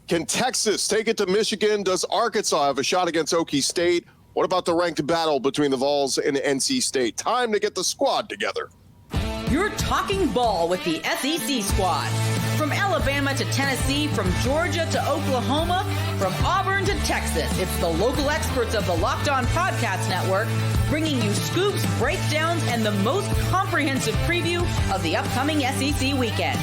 Can Texas take it to Michigan? Does Arkansas have a shot against Okie State? What about the ranked battle between the Vols and NC State? Time to get the squad together. You're talking ball with the SEC squad. From Alabama to Tennessee, from Georgia to Oklahoma, from Auburn to Texas, it's the local experts of the Locked On Podcast Network bringing you scoops, breakdowns, and the most comprehensive preview of the upcoming SEC weekend.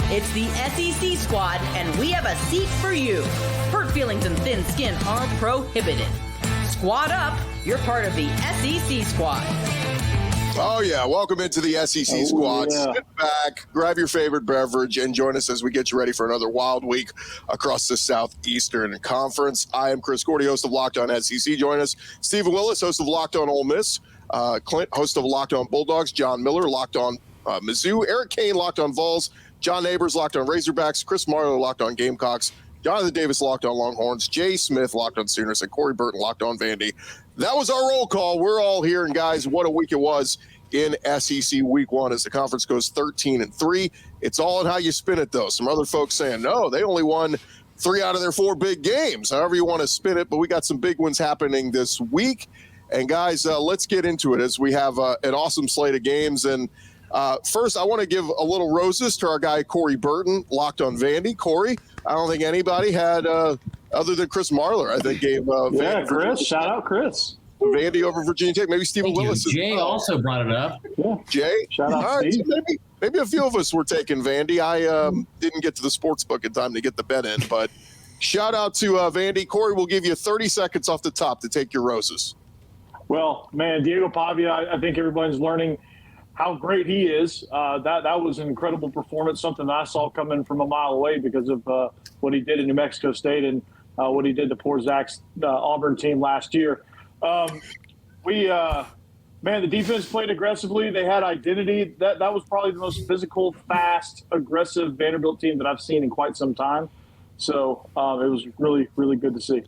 It's the SEC squad, and we have a seat for you. Hurt feelings and thin skin are prohibited. Squad up, you're part of the SEC squad. Oh, yeah. Welcome into the SEC squad. Yeah. Sit back, grab your favorite beverage, and join us as we get you ready for another wild week across the Southeastern Conference. I am Chris Gordy, host of Locked On SEC. Join us. Stephen Willis, host of Locked On Ole Miss. Clint, host of Locked On Bulldogs. John Miller, Locked On Mizzou. Eric Kane, Locked On Vols. John Neighbors, Locked On Razorbacks. Chris Marlowe, Locked On Gamecocks. Jonathan Davis, Locked On Longhorns. Jay Smith, Locked On Sooners. And Corey Burton, Locked On Vandy. That was our roll call. We're all here. And, guys, what a week it was in SEC Week 1 as the conference goes 13-3. It's all in how you spin it, though. Some other folks saying, no, they only won 3 out of their 4 big games. However you want to spin it, but we got some big ones happening this week. And, guys, let's get into it as we have an awesome slate of games. And first, I want to give a little roses to our guy, Corey Burton, Locked On Vandy. Corey, I don't think anybody had, other than Chris Marler, I think gave yeah, Chris. Shout out, Chris. Vandy over Virginia Tech. Maybe Stephen Willis. Jay also brought it up. Yeah. Jay? Shout out, all right, Steve. so maybe a few of us were taking Vandy. I didn't get to the sports book in time to get the bet in, but shout out to Vandy. Corey, we'll give you 30 seconds off the top to take your roses. Well, man, Diego Pavia, I think everyone's learning how great he is. That was an incredible performance, something that I saw coming from a mile away because of what he did in New Mexico State and what he did to poor Zach's Auburn team last year. The defense played aggressively. They had identity. That was probably the most physical, fast, aggressive Vanderbilt team that I've seen in quite some time. So it was really, really good to see.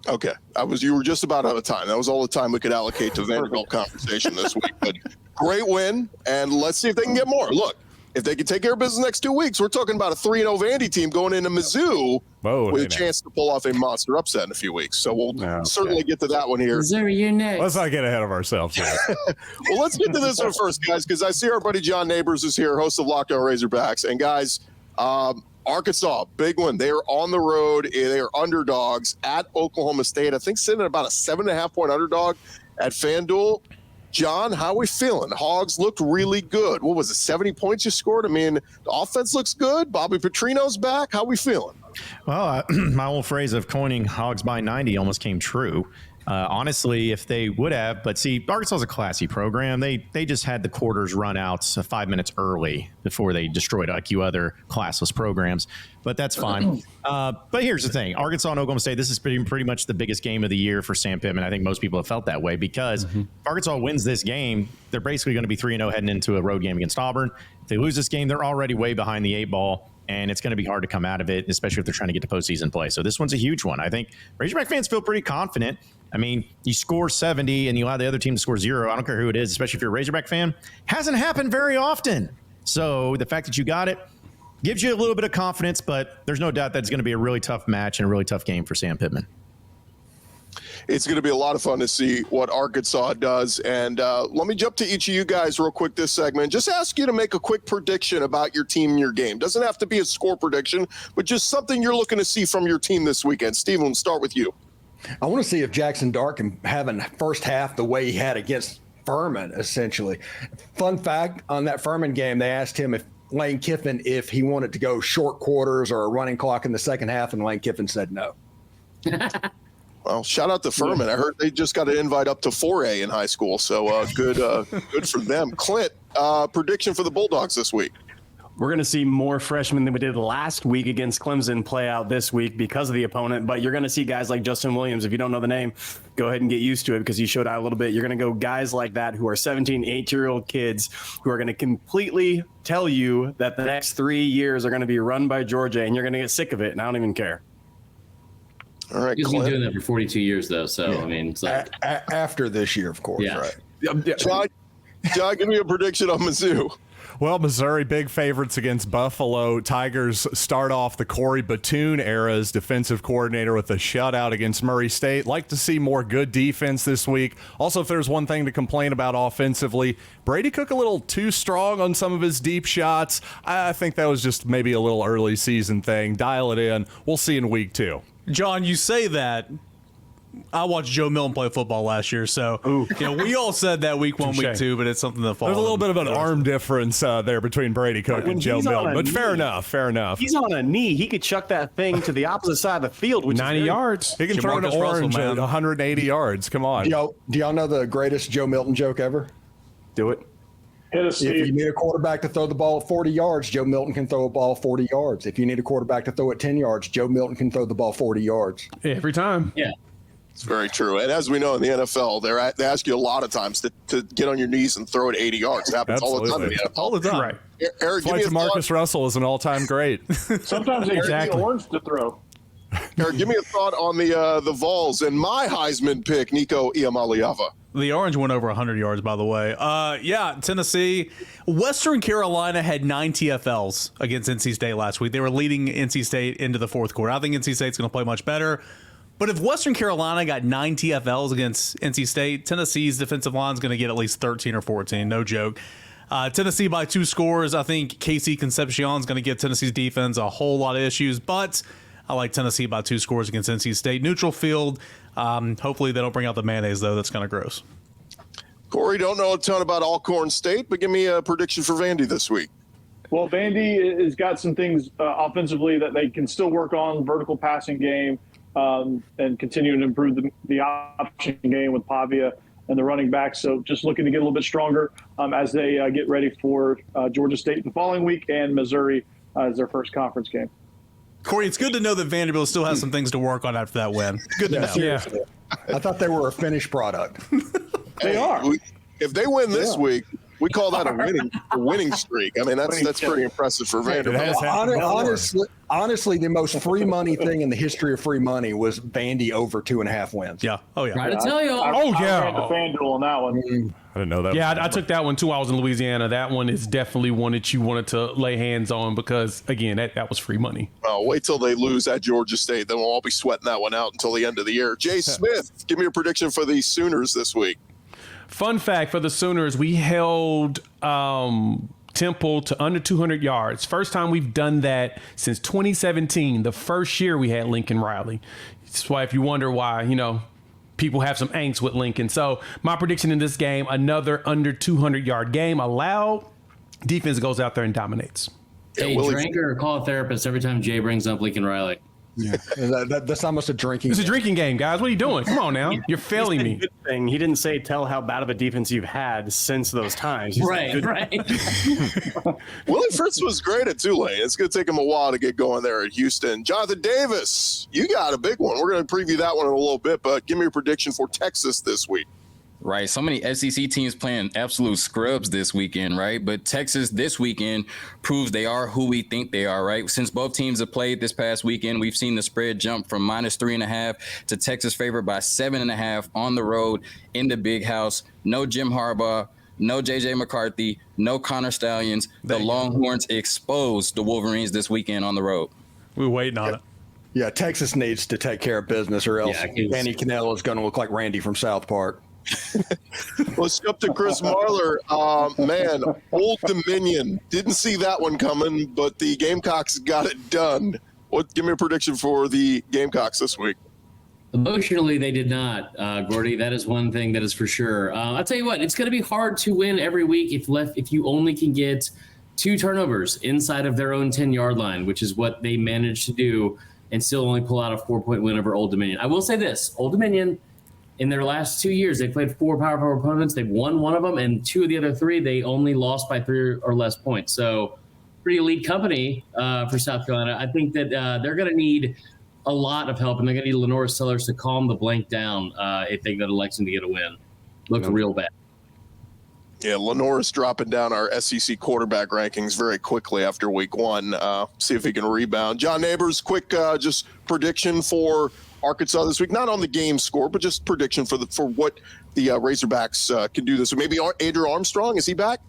Okay. You were just about out of time. That was all the time we could allocate to Vanderbilt conversation this week. But great win, and let's see if they can get more. Look, if they can take care of business next 2 weeks, we're talking about a 3-0 Vandy team going into Mizzou with a chance to pull off a monster upset in a few weeks. So we'll certainly get to that one here. Missouri, you're next. Let's not get ahead of ourselves here. Well, let's get to this one first, guys, because I see our buddy John Neighbors is here, host of Locked On Razorbacks. And, guys, Arkansas, big one. They are on the road. They are underdogs at Oklahoma State. I think sitting at about a 7.5-point underdog at FanDuel. John, how are we feeling? The Hogs looked really good. What was it, 70 points you scored? I mean, the offense looks good. Bobby Petrino's back. How are we feeling? Well, my old phrase of coining Hogs by 90 almost came true. Honestly, if they would have, but see, Arkansas is a classy program. They just had the quarters run out 5 minutes early before they destroyed IQ other classless programs, but that's fine. But here's the thing. Arkansas and Oklahoma State, this is pretty much the biggest game of the year for Sam Pittman. I think most people have felt that way because if Arkansas wins this game, they're basically going to be 3-0 heading into a road game against Auburn. If they lose this game, they're already way behind the 8 ball. And it's going to be hard to come out of it, especially if they're trying to get to postseason play. So this one's a huge one. I think Razorback fans feel pretty confident. I mean, you score 70 and you allow the other team to score 0. I don't care who it is, especially if you're a Razorback fan. Hasn't happened very often. So the fact that you got it gives you a little bit of confidence, but there's no doubt that it's going to be a really tough match and a really tough game for Sam Pittman. It's going to be a lot of fun to see what Arkansas does. And let me jump to each of you guys real quick this segment. Just ask you to make a quick prediction about your team and your game. Doesn't have to be a score prediction, but just something you're looking to see from your team this weekend. Steven, we'll start with you. I want to see if Jackson Dart can have a first half the way he had against Furman, essentially. Fun fact, on that Furman game, they asked him Lane Kiffin if he wanted to go short quarters or a running clock in the second half, and Lane Kiffin said no. Well, shout out to Furman. I heard they just got an invite up to 4A in high school, so good for them. Clint, prediction for the Bulldogs this week? We're going to see more freshmen than we did last week against Clemson play out this week because of the opponent, but you're going to see guys like Justin Williams. If you don't know the name, go ahead and get used to it because he showed out a little bit. You're going to go guys like that who are 17, 18-year-old kids who are going to completely tell you that the next 3 years are going to be run by Georgia, and you're going to get sick of it, and I don't even care. All right, he's been doing that for 42 years, though. So, I mean, it's like after this year, of course, right? John, give me a prediction on Mizzou. Well, Missouri big favorites against Buffalo. Tigers start off the Corey Batoon era as defensive coordinator with a shutout against Murray State. Like to see more good defense this week. Also, if there's one thing to complain about offensively, Brady Cook a little too strong on some of his deep shots. I think that was just maybe a little early season thing. Dial it in. We'll see in week 2. John, you say that. I watched Joe Milton play football last year, so we all said that week 1, week 2, but it's something that falls. There's a little bit of an arm difference there between Brady Cook and Joe Milton, but fair enough. He's on a knee. He could chuck that thing to the opposite side of the field, which 90 yards. He can throw an orange at 180 yards. Come on. Do y'all know the greatest Joe Milton joke ever? Do it. Hit us, Steve. If you need a quarterback to throw the ball 40 yards, Joe Milton can throw a ball 40 yards. If you need a quarterback to throw it 10 yards, Joe Milton can throw the ball 40 yards. Every time. Yeah. It's very true. And as we know in the NFL, they ask you a lot of times to get on your knees and throw it 80 yards. It happens all the time in the NFL. All the time. Right. Eric, give Flight me to Marcus Russell is an all-time great. Sometimes they get orange to throw. Eric, give me a thought on the Vols and my Heisman pick, Nico Iamaleava. The orange went over 100 yards, by the way. Tennessee. Western Carolina had 9 TFLs against NC State last week. They were leading NC State into the fourth quarter. I think NC State's going to play much better. But if Western Carolina got 9 TFLs against NC State, Tennessee's defensive line is going to get at least 13 or 14. No joke. Tennessee by 2 scores. I think Casey Concepcion is going to give Tennessee's defense a whole lot of issues. But I like Tennessee by 2 scores against NC State. Neutral field. Hopefully they don't bring out the mayonnaise, though. That's kind of gross. Corey, don't know a ton about Alcorn State, but give me a prediction for Vandy this week. Well, Vandy has got some things offensively that they can still work on, vertical passing game, and continue to improve the option game with Pavia and the running back. So just looking to get a little bit stronger as they get ready for Georgia State the following week and Missouri as their first conference game. Corey, it's good to know that Vanderbilt still has some things to work on after that win. Good to know. Yeah. I thought they were a finished product. They are. If they win this week, we call that a winning streak. I mean, that's pretty impressive for Vanderbilt. Honestly, the most free money thing in the history of free money was Vandy over 2.5 wins. Yeah. Oh, yeah. Try to tell you. I ran the FanDuel on that one. I didn't know that. Yeah, I took that one too. I was in Louisiana. That one is definitely one that you wanted to lay hands on because, again, that was free money. Oh, wait till they lose at Georgia State. Then we'll all be sweating that one out until the end of the year. Jay Smith, give me your prediction for the Sooners this week. Fun fact for the Sooners, we held Temple to under 200 yards. First time we've done that since 2017, the first year we had Lincoln Riley. That's why if you wonder why, people have some angst with Lincoln. So my prediction in this game, another under 200-yard game. Allowed defense goes out there and dominates. Hey, drink or call a therapist every time Jay brings up Lincoln Riley. Yeah, that's almost a drinking. It's a drinking game, guys. What are you doing? Come on now, you're failing me. He didn't say tell how bad of a defense you've had since those times. Right. Willie Fritz was great at Tulane. It's going to take him a while to get going there at Houston. Jonathan Davis, you got a big one. We're going to preview that one in a little bit, but give me your prediction for Texas this week. Right. So many SEC teams playing absolute scrubs this weekend, right? But Texas this weekend proves they are who we think they are, right? Since both teams have played this past weekend, we've seen the spread jump from -3.5 to Texas favored by 7.5 on the road in the Big House. No Jim Harbaugh, no J.J. McCarthy, no Connor Stallions. The Longhorns exposed the Wolverines this weekend on the road. We're waiting on it. Yeah, Texas needs to take care of business or else Danny Cannell is going to look like Randy from South Park. Let's jump to Chris Marler. Man, Old Dominion. Didn't see that one coming, but the Gamecocks got it done. Give me a prediction for the Gamecocks this week. Emotionally, they did not, Gordy. That is one thing that is for sure. I'll tell you what, it's going to be hard to win every week if you only can get 2 turnovers inside of their own 10-yard line, which is what they managed to do and still only pull out a 4-point win over Old Dominion. I will say this, Old Dominion, in their last 2 years, they played 4 powerful opponents. They've won one of them, and 2 of the other 3, they only lost by 3 or less points. So pretty elite company for South Carolina. I think that they're going to need a lot of help, and they're going to need Lenore Sellers to calm the blank down if they go to Lexington to get a win. Looks real bad. Yeah, Lenore's dropping down our SEC quarterback rankings very quickly after week 1. See if he can rebound. John Neighbors, quick just prediction for Arkansas this week, not on the game score, but just prediction for what the Razorbacks can do this. So maybe Andrew Armstrong, is he back?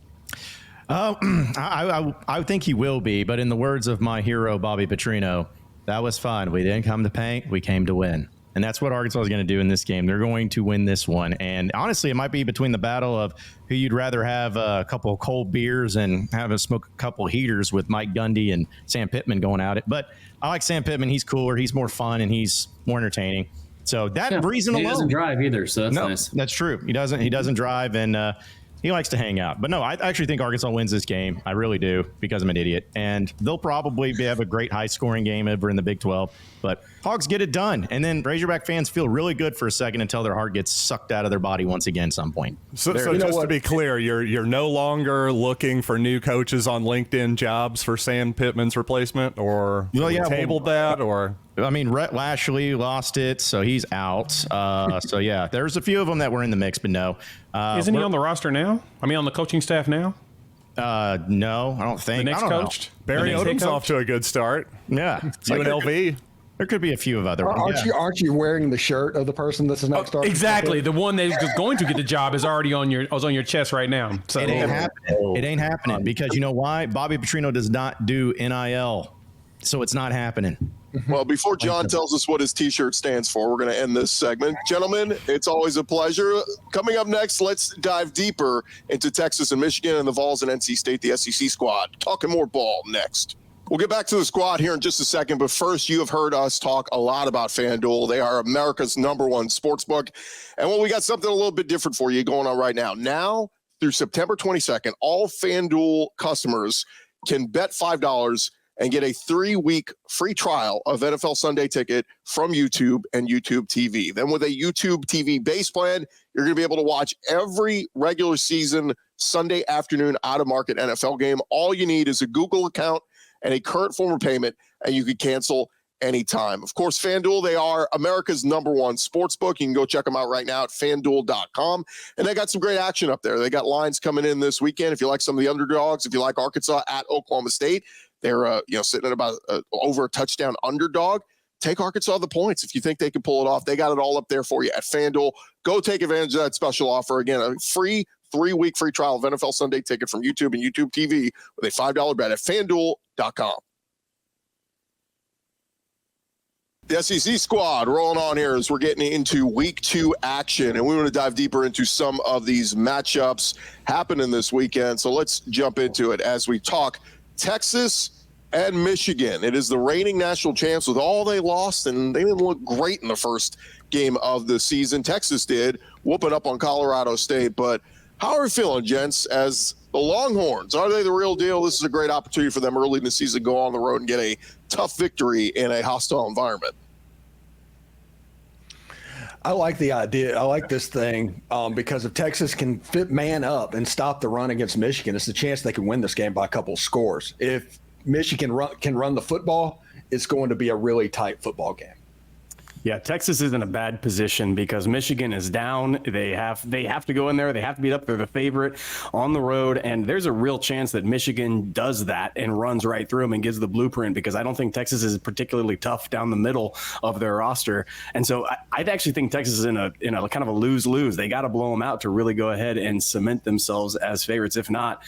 I think he will be, but in the words of my hero, Bobby Petrino, that was fun. We didn't come to paint, we came to win. And that's what Arkansas is going to do in this game. They're going to win this one. And honestly, it might be between the battle of who you'd rather have a couple of cold beers and have a smoke a couple of heaters with Mike Gundy and Sam Pittman going at it. But I like Sam Pittman. He's cooler. He's more fun, and he's more entertaining. So that reason alone. He doesn't drive either, so that's nice. That's true. He doesn't drive, and he likes to hang out. But no, I actually think Arkansas wins this game. I really do, because I'm an idiot. And they'll probably have a great high-scoring game over in the Big 12. But Hogs get it done. And then Razorback fans feel really good for a second until their heart gets sucked out of their body once again at some point. So just to be clear, you're no longer looking for new coaches on LinkedIn jobs for Sam Pittman's replacement, or tabled that, or... I mean, Rhett Lashley lost it, so he's out. So, yeah, there's a few of them that were in the mix, but no. Isn't he on the roster now? I mean, on the coaching staff now? No, I don't think. The next coach? Barry Odom's off to a good start. Yeah. UNLV. There could be a few of other ones. Aren't you wearing the shirt of the person that's next starter? Exactly. The one that's going to get the job is already on your chest right now. So it ain't happening. It ain't happening because you know why? Bobby Petrino does not do NIL, so it's not happening. Well, before John tells us what his T-shirt stands for, we're going to end this segment. Gentlemen, it's always a pleasure. Coming up next, let's dive deeper into Texas and Michigan and the Vols and NC State, the SEC squad. Talking more ball next. We'll get back to the squad here in just a second, but first, you have heard us talk a lot about FanDuel. They are America's #1 sportsbook. And well, we got something a little bit different for you going on right now. Now, through September 22nd, all FanDuel customers can bet $5 and get a 3-week free trial of NFL Sunday Ticket from YouTube and YouTube TV. Then with a YouTube TV base plan, you're going to be able to watch every regular season Sunday afternoon out-of-market NFL game. All you need is a Google account and a current form of payment, and you can cancel anytime. Of course, FanDuel, they are America's #1 sportsbook. You can go check them out right now at FanDuel.com. And they got some great action up there. They got lines coming in this weekend. If you like some of the underdogs, if you like Arkansas at Oklahoma State, they're sitting at about over a touchdown underdog. Take Arkansas the points if you think they can pull it off. They got it all up there for you at FanDuel. Go take advantage of that special offer. Again, a free 3-week free trial of NFL Sunday Ticket from YouTube and YouTube TV with a $5 bet at FanDuel.com. The SEC squad rolling on here as we're getting into week 2 action, and we want to dive deeper into some of these matchups happening this weekend. So let's jump into it as we talk Texas and Michigan. It is the reigning national champs with all they lost, and they didn't look great in the first game of the season. Texas did, whooping up on Colorado State. But how are we feeling, gents, as the Longhorns? Are they the real deal? This is a great opportunity for them early in the season to go on the road and get a tough victory in a hostile environment. I like the idea. I like this thing because if Texas can fit man up and stop the run against Michigan, it's a chance they can win this game by a couple of scores. If Michigan can run the football, it's going to be a really tight football game. Yeah, Texas is in a bad position because Michigan is down. They have to go in there. They have to beat up. They're the favorite on the road, and there's a real chance that Michigan does that and runs right through them and gives the blueprint, because I don't think Texas is particularly tough down the middle of their roster. And so I actually think Texas is in a kind of a lose-lose. They got to blow them out to really go ahead and cement themselves as favorites. If not,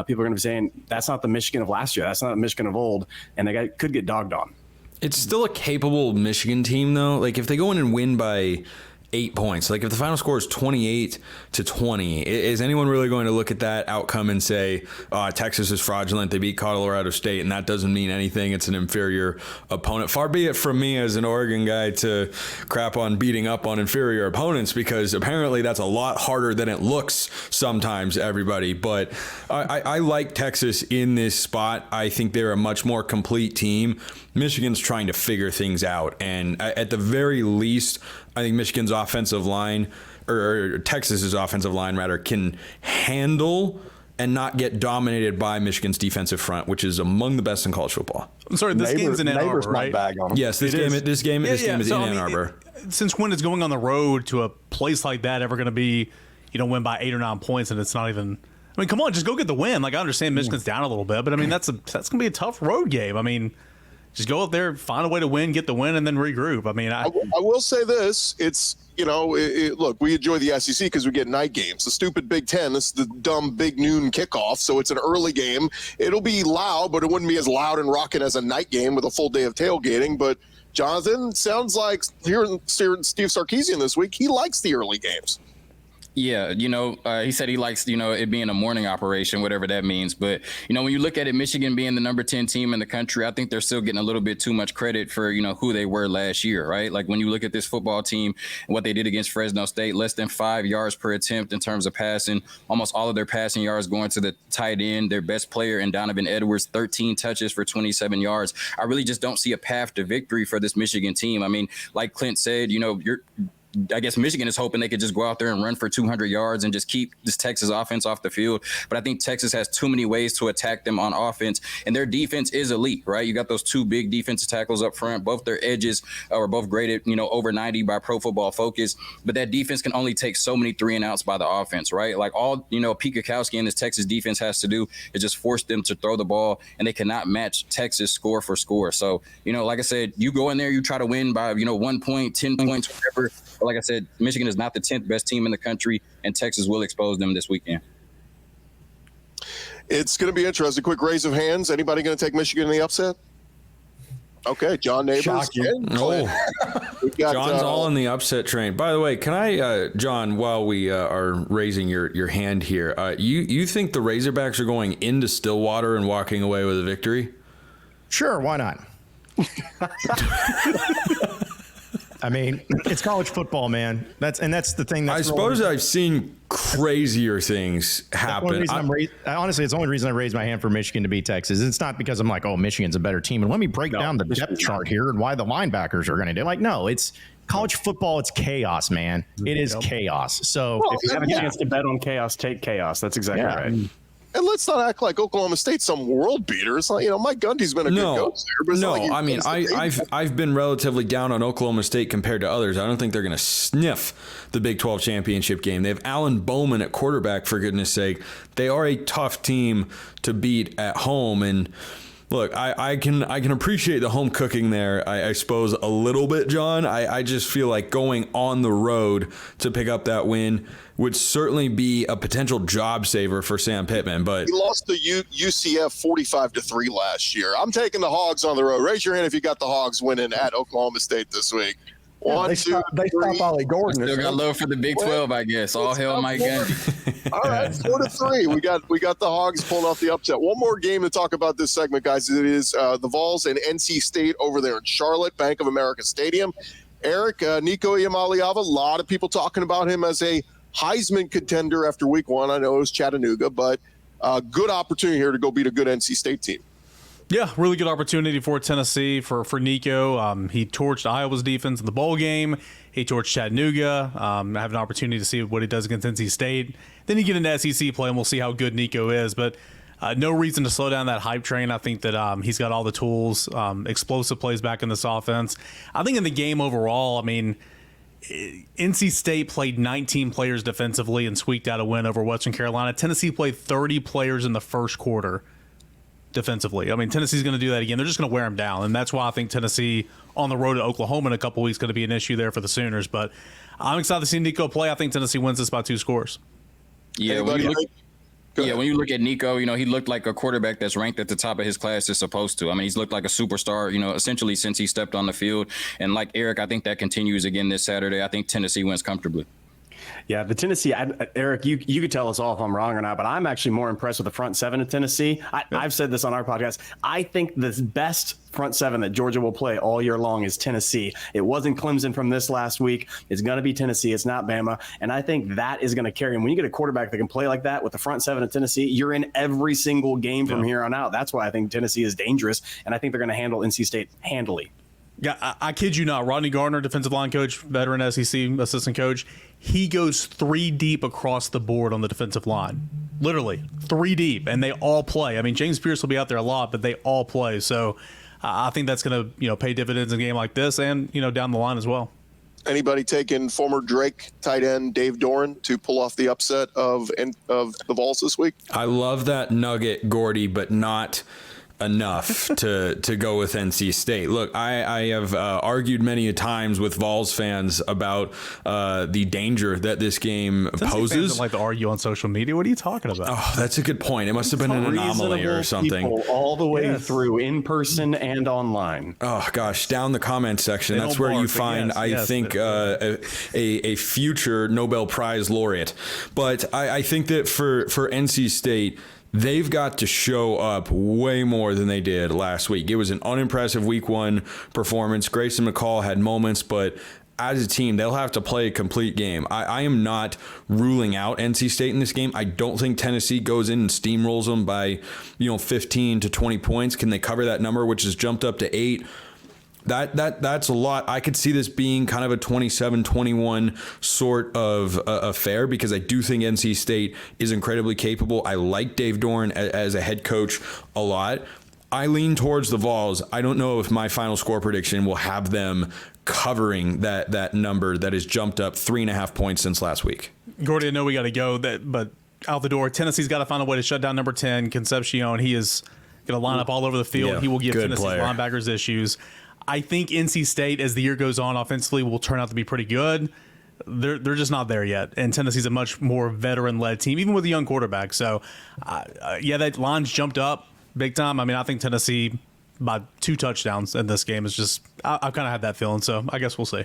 people are going to be saying that's not the Michigan of last year. That's not the Michigan of old, and they could get dogged on. It's still a capable Michigan team, though. Like, if they go in and win by 8 points, like if the final score is 28-20, is anyone really going to look at that outcome and say, Texas is fraudulent, they beat Colorado State, and that doesn't mean anything, it's an inferior opponent? Far be it from me as an Oregon guy to crap on beating up on inferior opponents, because apparently that's a lot harder than it looks sometimes, everybody. But I like Texas in this spot. I think they're a much more complete team. Michigan's trying to figure things out, and at the very least, I think Michigan's offensive line, or Texas's offensive line rather, can handle and not get dominated by Michigan's defensive front, which is among the best in college football. I'm sorry, this game's in Ann Arbor, right? Yes, this game is in Ann Arbor. Since when is going on the road to a place like that ever going to be, win by 8 or 9 points, and it's not even? I mean, come on, just go get the win. Like, I understand Michigan's down a little bit, but I mean that's going to be a tough road game. I mean, just go up there, find a way to win, get the win, and then regroup. I mean, I will say this. It's, look, we enjoy the SEC because we get night games. The stupid Big Ten, this is the dumb big noon kickoff, so it's an early game. It'll be loud, but it wouldn't be as loud and rocking as a night game with a full day of tailgating. But Jonathan, sounds like hearing Steve Sarkisian this week, he likes the early games. Yeah, he said he likes, it being a morning operation, whatever that means. But, when you look at it, Michigan being the number 10 team in the country, I think they're still getting a little bit too much credit for, who they were last year, right? Like when you look at this football team and what they did against Fresno State, less than 5 yards per attempt in terms of passing, almost all of their passing yards going to the tight end, their best player in Donovan Edwards, 13 touches for 27 yards. I really just don't see a path to victory for this Michigan team. I mean, like Clint said, I guess Michigan is hoping they could just go out there and run for 200 yards and just keep this Texas offense off the field. But I think Texas has too many ways to attack them on offense, and their defense is elite, right? You got those two big defensive tackles up front. Both their edges are both graded, over 90 by Pro Football Focus. But that defense can only take so many 3-and-outs by the offense, right? Like all, Pete Kwiatkowski and this Texas defense has to do is just force them to throw the ball, and they cannot match Texas score for score. So, like I said, you go in there, you try to win by, 1 point, 10 points, whatever. But like I said, Michigan is not the 10th best team in the country, and Texas will expose them this weekend. It's going to be interesting. Quick raise of hands. Anybody going to take Michigan in the upset? Okay, John Neighbors. John's all in the upset train. By the way, can I, John, while we are raising your hand here, you think the Razorbacks are going into Stillwater and walking away with a victory? Sure, why not? I mean, it's college football, man. That's the thing. I suppose I've seen crazier things happen. Honestly, it's the only reason I raised my hand for Michigan to beat Texas. It's not because I'm like, oh, Michigan's a better team. And let me break down the depth chart here and why the linebackers are going to do. Like, no, it's college football. It's chaos, man. It is chaos. So if you have a chance to bet on chaos, take chaos. That's exactly right. And let's not act like Oklahoma State's some world beater. It's like, Mike Gundy's been a good coach there. But I've been relatively down on Oklahoma State compared to others. I don't think they're going to sniff the Big 12 championship game. They have Alan Bowman at quarterback, for goodness sake. They are a tough team to beat at home. And look, I can appreciate the home cooking there, I suppose, a little bit, John. I just feel like going on the road to pick up that win would certainly be a potential job saver for Sam Pittman. But he lost to UCF 45-3 last year. I'm taking the Hogs on the road. Raise your hand if you got the Hogs winning at Oklahoma State this week. They stop Ollie Gordon. Still got love for the Big 12, I guess. All hail Mike Gundy. All right, 4-3. We got the Hogs pulling off the upset. One more game to talk about this segment, guys. It is the Vols and NC State over there in Charlotte, Bank of America Stadium. Eric, Nico Iamaleava, a lot of people talking about him as a Heisman contender after week one. I know it was Chattanooga, but good opportunity here to go beat a good NC State team. Yeah, really good opportunity for Tennessee, for Nico. He torched Iowa's defense in the bowl game. He torched Chattanooga. Have an opportunity to see what he does against NC State. Then you get into SEC play, and we'll see how good Nico is. But no reason to slow down that hype train. I think that he's got all the tools, explosive plays back in this offense. I think in the game overall, I mean, NC State played 19 players defensively and squeaked out a win over Western Carolina. Tennessee played 30 players in the first quarter defensively. I mean, Tennessee's going to do that again. They're just going to wear them down, and that's why I think Tennessee on the road to Oklahoma in a couple weeks is going to be an issue there for the Sooners. But I'm excited to see Nico play. I think Tennessee wins this by 2 scores. Yeah, when you look at Nico, he looked like a quarterback that's ranked at the top of his class is supposed to. I mean, he's looked like a superstar, essentially since he stepped on the field. And like Eric, I think that continues again this Saturday. I think Tennessee wins comfortably. Yeah, the Tennessee, Eric, you could tell us all if I'm wrong or not, but I'm actually more impressed with the front seven of Tennessee. I've said this on our podcast. I think the best front seven that Georgia will play all year long is Tennessee. It wasn't Clemson from this last week. It's going to be Tennessee. It's not Bama. And I think that is going to carry him. When you get a quarterback that can play like that with the front seven of Tennessee, you're in every single game from here on out. That's why I think Tennessee is dangerous, and I think they're going to handle NC State handily. Yeah, I kid you not. Rodney Gardner, defensive line coach, veteran SEC assistant coach, he goes 3 deep across the board on the defensive line. Literally 3 deep, and they all play. I mean, James Pierce will be out there a lot, but they all play. So I think that's going to pay dividends in a game like this and down the line as well. Anybody taking former Drake tight end Dave Doran to pull off the upset of the Vols this week? I love that nugget, Gordy, but not enough to go with NC State. Look, I have argued many a times with Vols fans about the danger that this game poses. Fans like to argue on social media. What are you talking about? Oh, that's a good point. It must have been an anomaly or something. All the way through, in person and online. Oh gosh, down the comment section. That's where you find, I think, a future Nobel Prize laureate. But I think that for NC State, they've got to show up way more than they did last week. It was an unimpressive week 1 performance. Grayson McCall had moments, but as a team, they'll have to play a complete game. I am not ruling out NC State in this game. I don't think Tennessee goes in and steamrolls them by 15 to 20 points. Can they cover that number, which has jumped up to 8? That's a lot. I could see this being kind of a 27-21 sort of affair, because I do think NC State is incredibly capable. I like Dave Doran as a head coach a lot. I lean towards the Vols. I don't know if my final score prediction will have them covering that number that has jumped up 3.5 points since last week. Gordy, I know we got to go, but out the door, Tennessee's got to find a way to shut down number 10, Concepcion. He is going to line up all over the field. Yeah, he will give Tennessee's player. linebackers issues. I think NC State, as the year goes on, offensively will turn out to be pretty good. They're just not there yet, and Tennessee's a much more veteran-led team, even with a young quarterback. So, that line's jumped up big time. I mean, I think Tennessee by 2 touchdowns in this game is just – I kind of had that feeling, so I guess we'll see.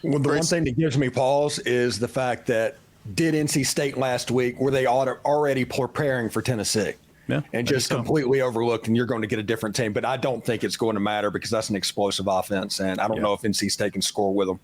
Well, the one thing that gives me pause is the fact that did NC State last week, were they already preparing for Tennessee? Yeah, and just completely overlooked, and you're going to get a different team. But I don't think it's going to matter, because that's an explosive offense, and I don't know if NC State can score with them.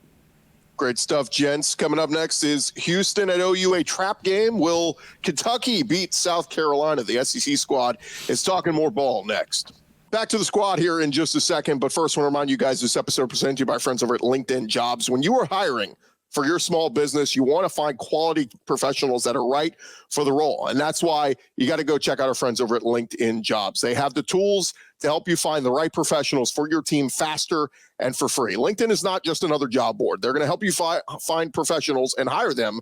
Great stuff, gents. Coming up next is Houston at OU, a trap game. Will Kentucky beat South Carolina? The SEC squad is talking more ball next. Back to the squad here in just a second, but first I want to remind you guys this episode presented to you by friends over at LinkedIn Jobs. When you are hiring for your small business, you want to find quality professionals that are right for the role. And that's why you got to go check out our friends over at LinkedIn Jobs. They have the tools to help you find the right professionals for your team faster and for free. LinkedIn is not just another job board. They're going to help you find professionals and hire them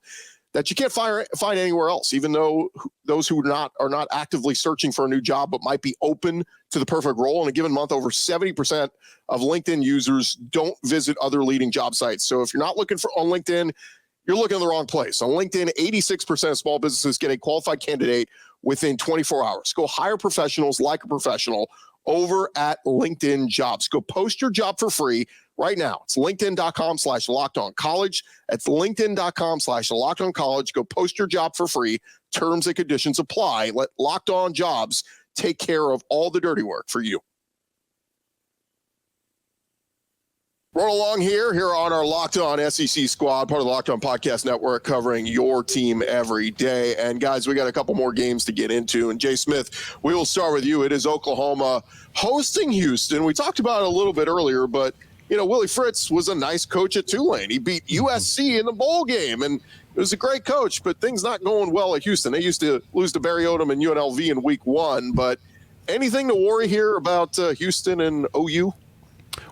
that you can't find anywhere else, even though those who are not actively searching for a new job but might be open to the perfect role. In a given month, over 70% of LinkedIn users don't visit other leading job sites. So if you're not looking on LinkedIn, you're looking in the wrong place. On LinkedIn, 86% of small businesses get a qualified candidate within 24 hours. Go hire professionals like a professional over at LinkedIn Jobs. Go post your job for free right now. It's linkedin.com/lockedoncollege. That's linkedin.com/lockedoncollege. Go post your job for free. Terms and conditions apply. Let Locked On Jobs take care of all the dirty work for you. Roll along here on our Locked On SEC squad, part of the Locked On Podcast Network, covering your team every day. And guys, we got a couple more games to get into. And Jay Smith, we will start with you. It is Oklahoma hosting Houston. We talked about it a little bit earlier, but Willie Fritz was a nice coach at Tulane. He beat USC in the bowl game, and it was a great coach, but things not going well at Houston. They used to lose to Barry Odom and UNLV in week 1, but anything to worry here about Houston and OU?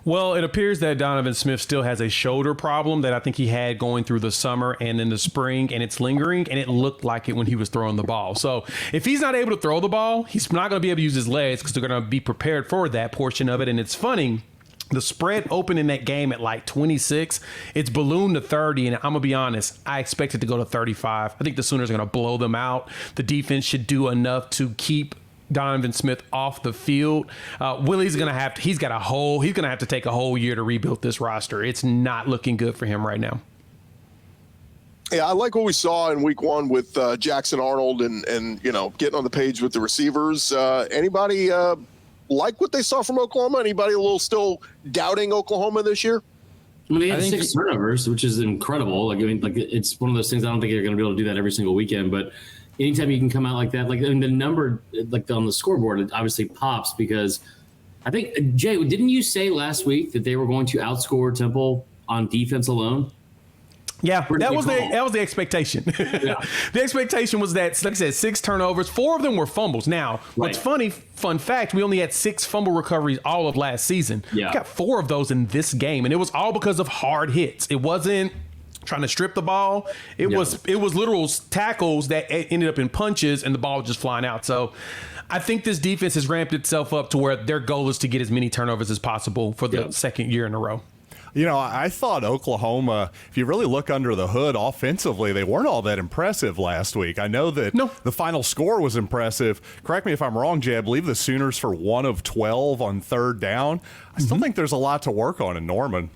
Well, it appears that Donovan Smith still has a shoulder problem that I think he had going through the summer and in the spring, and it's lingering, and it looked like it when he was throwing the ball. So if he's not able to throw the ball, he's not going to be able to use his legs, because they're going to be prepared for that portion of it. And it's funny, the spread opened in that game at like 26. It's ballooned to 30, and I'm going to be honest, I expect it to go to 35. I think the Sooners are going to blow them out. The defense should do enough to keep Donovan Smith off the field. Willie's going to have to, he's going to have to take a whole year to rebuild this roster. It's not looking good for him right now. Yeah, I like what we saw in week 1 with Jackson Arnold and getting on the page with the receivers. Anybody like what they saw from Oklahoma? Anybody a little still doubting Oklahoma this year? I mean, they had 6 turnovers, which is incredible. It's one of those things. I don't think you're going to be able to do that every single weekend, but anytime you can come out like that, the number, on the scoreboard, it obviously pops, because I think, Jay, didn't you say last week that they were going to outscore Temple on defense alone? Yeah, that was the expectation. Yeah. The expectation was that, like I said, 6 turnovers, 4 of them were fumbles. Now, what's fun fact, we only had 6 fumble recoveries all of last season. Yeah. We got 4 of those in this game, and it was all because of hard hits. It wasn't trying to strip the ball. It was literal tackles that ended up in punches, and the ball was just flying out. So I think this defense has ramped itself up to where their goal is to get as many turnovers as possible for the second year in a row. You know, I thought Oklahoma, if you really look under the hood offensively, they weren't all that impressive last week. I know that the final score was impressive. Correct me if I'm wrong, Jay. I believe the Sooners for 1 of 12 on third down. I still think there's a lot to work on in Norman.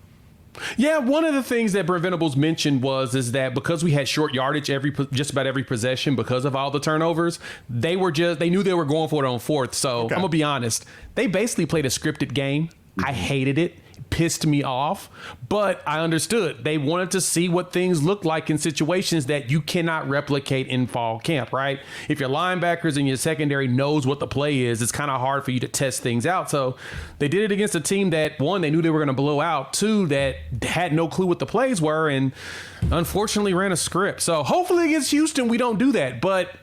Yeah, one of the things that Brent Venables mentioned is that because we had short yardage just about every possession because of all the turnovers, they knew they were going for it on fourth. So I'm gonna be honest, they basically played a scripted game. I hated it. Pissed me off, but I understood. They wanted to see what things look like in situations that you cannot replicate in fall camp, right? If your linebackers and your secondary knows what the play is, it's kind of hard for you to test things out. So they did it against a team that, one, they knew they were going to blow out, two, that had no clue what the plays were, and unfortunately ran a script. So hopefully against Houston, we don't do that. But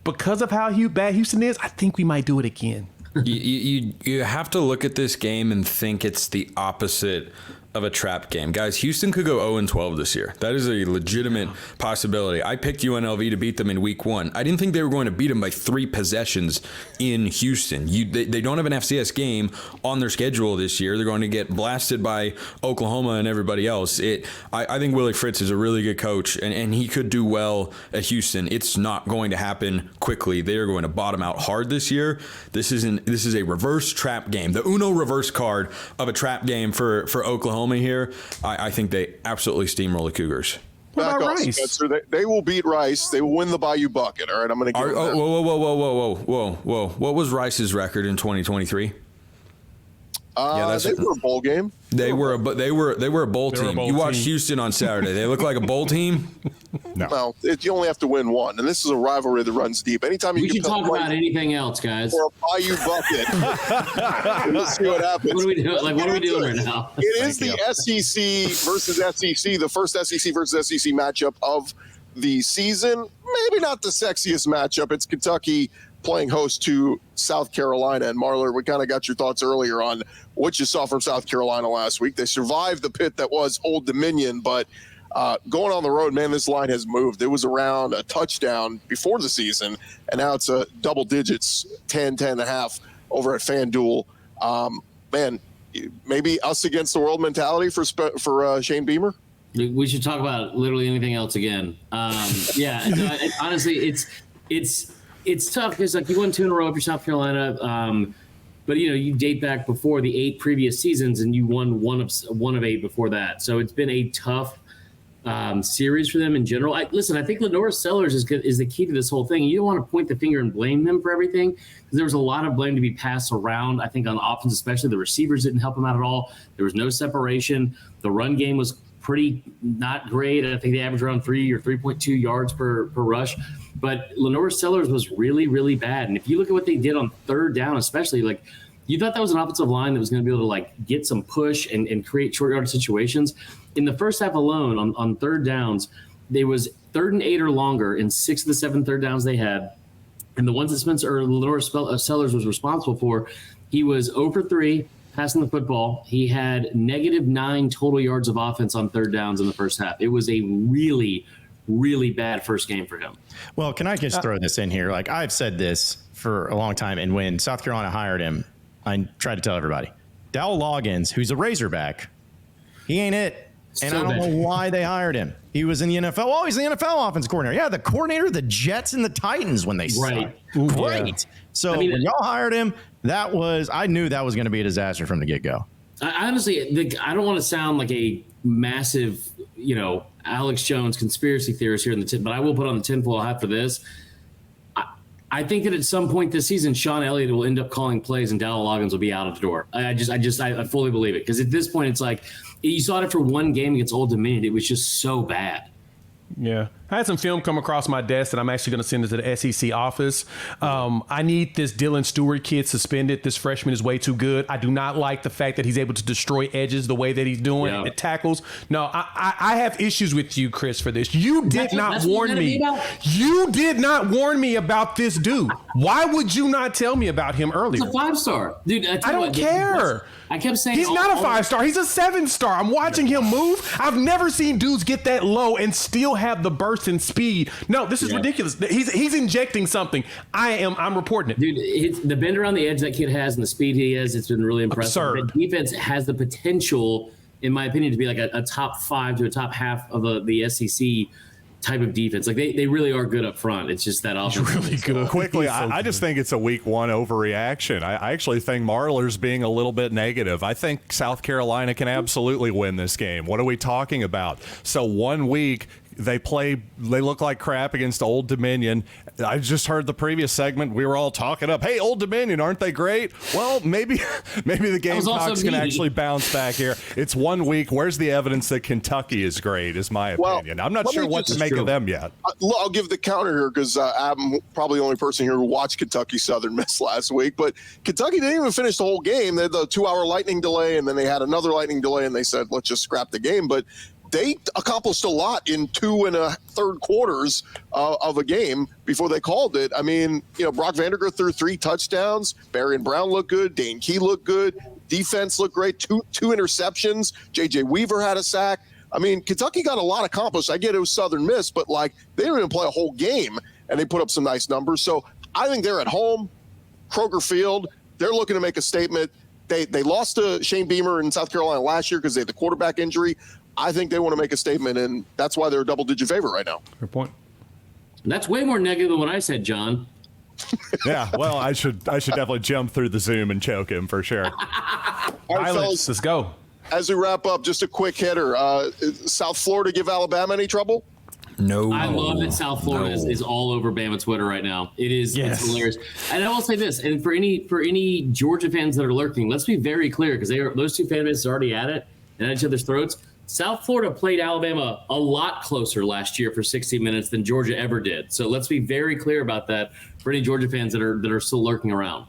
because of how bad Houston is, I think we might do it again. You have to look at this game and think it's the opposite of a trap game. Guys, Houston could go 0-12 this year. That is a legitimate possibility. I picked UNLV to beat them in week 1. I didn't think they were going to beat them by 3 possessions in Houston. They don't have an FCS game on their schedule this year. They're going to get blasted by Oklahoma and everybody else. I think Willie Fritz is a really good coach, and he could do well at Houston. It's not going to happen quickly. They are going to bottom out hard this year. This is a reverse trap game. The Uno reverse card of a trap game for Oklahoma here. I think they absolutely steamroll the Cougars. Back off, Spencer. They will beat Rice. They will win the Bayou Bucket. All right, I'm going to give them that. Whoa. What was Rice's record in 2023? They were a bowl game. They were a bowl team. You watched Houston on Saturday. They look like a bowl team. No. Well, you only have to win one, and this is a rivalry that runs deep. Anytime you we can talk about anything else, guys. For a Bayou Bucket, we'll see what happens. What are we doing? What are we doing right now? It is the SEC versus SEC, the first SEC versus SEC matchup of the season. Maybe not the sexiest matchup. It's Kentucky playing host to South Carolina. And Marler, we kind of got your thoughts earlier on what you saw from South Carolina last week. They survived the pit that was Old Dominion, but going on the road, man, this line has moved. It was around a touchdown before the season, and now it's a double digits, 10.5 over at FanDuel. Man, maybe us against the world mentality for Shane Beamer? We should talk about literally anything else again. Honestly, it's tough because like you won 2 in a row for South Carolina, but you date back before the 8 previous seasons and you won one of 8 before that. So it's been a tough series for them in general. I think Lenore Sellers is the key to this whole thing. You don't want to point the finger and blame them for everything because there was a lot of blame to be passed around. I think on offense, especially the receivers didn't help them out at all. There was no separation. The run game was pretty not great. I think they averaged around 3 or 3.2 yards per rush. But Lenore Sellers was really, really bad. And if you look at what they did on third down, especially, like you thought that was an offensive line that was going to be able to like get some push and create short yard situations. In the first half alone on third downs, they was 3rd and 8 or longer in 6 of the 7 third downs they had. And the ones that Lenore Sellers was responsible for, he was 0 for 3 passing the football. He had -9 total yards of offense on third downs in the first half. It was a really, really bad first game for him. Well, can I just throw this in here? Like I've said this for a long time, and when South Carolina hired him, I tried to tell everybody, Dowell Loggins, who's a Razorback, he ain't it. And I don't know why they hired him. He was in the NFL. Oh, he's the NFL offense coordinator. Yeah, the coordinator of the Jets and the Titans when they signed. Great. Yeah. So when y'all hired him, I knew that was going to be a disaster from the get-go. Honestly, I don't want to sound like a massive, Alex Jones conspiracy theorist here in the tip, but I will put on the tinfoil hat for this. I think that at some point this season, Sean Elliott will end up calling plays and Dowell Loggins will be out of the door. I fully believe it because at this point it's like you saw it after one game against Old Dominion. It was just so bad. Yeah. I had some film come across my desk that I'm actually going to send it to the SEC office. I need this Dylan Stewart kid suspended. This freshman is way too good. I do not like the fact that he's able to destroy edges the way that he's doing at tackles. No, I have issues with you, Chris, for this. You did not warn me. You did not warn me about this dude. Why would you not tell me about him earlier? He's a 5-star. Dude, I don't care. I kept saying he's not a 5-star. He's a 7-star. I'm watching him move. I've never seen dudes get that low and still have the burst burst and speed. No, this is ridiculous. He's injecting something. I'm reporting it. Dude, the bend around the edge that kid has and the speed he has, it's been really impressive. Absurd. The defense has the potential, in my opinion, to be like a top 5 to a top half of the SEC type of defense. Like they really are good up front. It's just that offense. Really good. Quickly, I just think it's a week 1 overreaction. I actually think Marlar's being a little bit negative. I think South Carolina can absolutely win this game. What are we talking about? So 1 week, they look like crap against Old Dominion. I just heard the previous segment. We were all talking up, hey, Old Dominion, aren't they great? Well, maybe the Gamecocks can actually bounce back here. It's 1 week. Where's the evidence that Kentucky is great, is my opinion. I'm not sure what to make of them yet. I'll give the counter here because I'm probably the only person here who watched Kentucky Southern Miss last week. But Kentucky didn't even finish the whole game. They had the 2-hour lightning delay, and then they had another lightning delay, and they said, let's just scrap the game. But they accomplished a lot in 2 1/3 quarters of a game before they called it. I mean, Brock Vandergrift threw 3 touchdowns. Barry and Brown looked good. Dane Key looked good. Defense looked great. Two interceptions. J.J. Weaver had a sack. I mean, Kentucky got a lot accomplished. I get it was Southern Miss, but they didn't even play a whole game, and they put up some nice numbers. So I think they're at home, Kroger Field. They're looking to make a statement. They lost to Shane Beamer in South Carolina last year because they had the quarterback injury. I think they want to make a statement, and that's why they're a double-digit favorite right now. Good point. That's way more negative than what I said, John. Yeah, well, I should definitely jump through the Zoom and choke him for sure. All right, fellas, let's go. As we wrap up, just a quick hitter. South Florida give Alabama any trouble? No. I love that South Florida is all over Bama Twitter right now. It's hilarious. And I will say this, and for any Georgia fans that are lurking, let's be very clear because those two fan bases are already at it and at each other's throats. South Florida played Alabama a lot closer last year for 60 minutes than Georgia ever did. So let's be very clear about that for any Georgia fans that are still lurking around.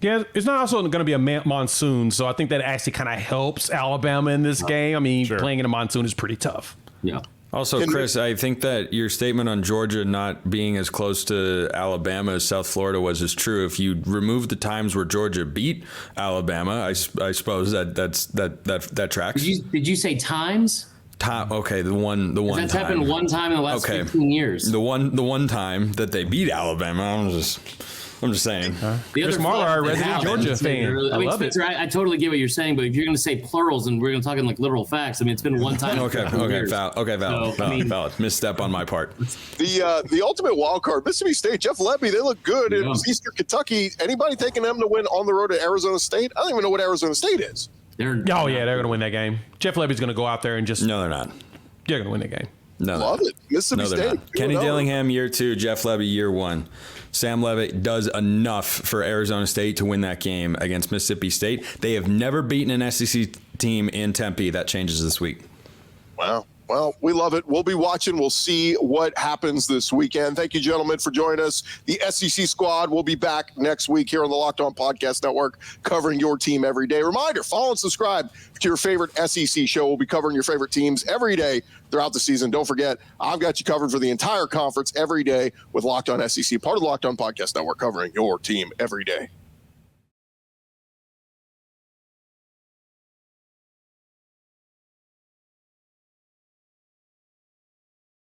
Yeah, it's not also going to be a monsoon, so I think that actually kind of helps Alabama in this game. I mean, playing in a monsoon is pretty tough. Yeah. Also, Chris, I think that your statement on Georgia not being as close to Alabama as South Florida is true. If you remove the times where Georgia beat Alabama, I suppose that tracks. Did you say times? Okay, the one that's time. Happened one time in the last 15 years. The one time that they beat Alabama, I'm just saying. Chris Marlar, our resident Georgia fan. I love Spencer, it. I totally get what you're saying, but if you're going to say plurals and we're going to talk in literal facts, I mean, it's been one time. Valid. Misstep on my part. The ultimate wild card, Mississippi State, Jeff Lebby, they look good. It was Eastern Kentucky. Anybody taking them to win on the road to Arizona State? I don't even know what Arizona State is. They're going to win that game. Jeff Lebby's going to go out there and just. No, they're not. They're going to win the game. No, love it. Mississippi State. Not. Kenny Dillingham year 2, Jeff Lebby year 1. Sam Levitt does enough for Arizona State to win that game against Mississippi State. They have never beaten an SEC team in Tempe. That changes this week. Wow. Well, we love it. We'll be watching. We'll see what happens this weekend. Thank you, gentlemen, for joining us. The SEC squad will be back next week here on the Locked On Podcast Network, covering your team every day. Reminder, follow and subscribe to your favorite SEC show. We'll be covering your favorite teams every day throughout the season. Don't forget, I've got you covered for the entire conference every day with Locked On SEC, part of the Locked On Podcast Network, covering your team every day.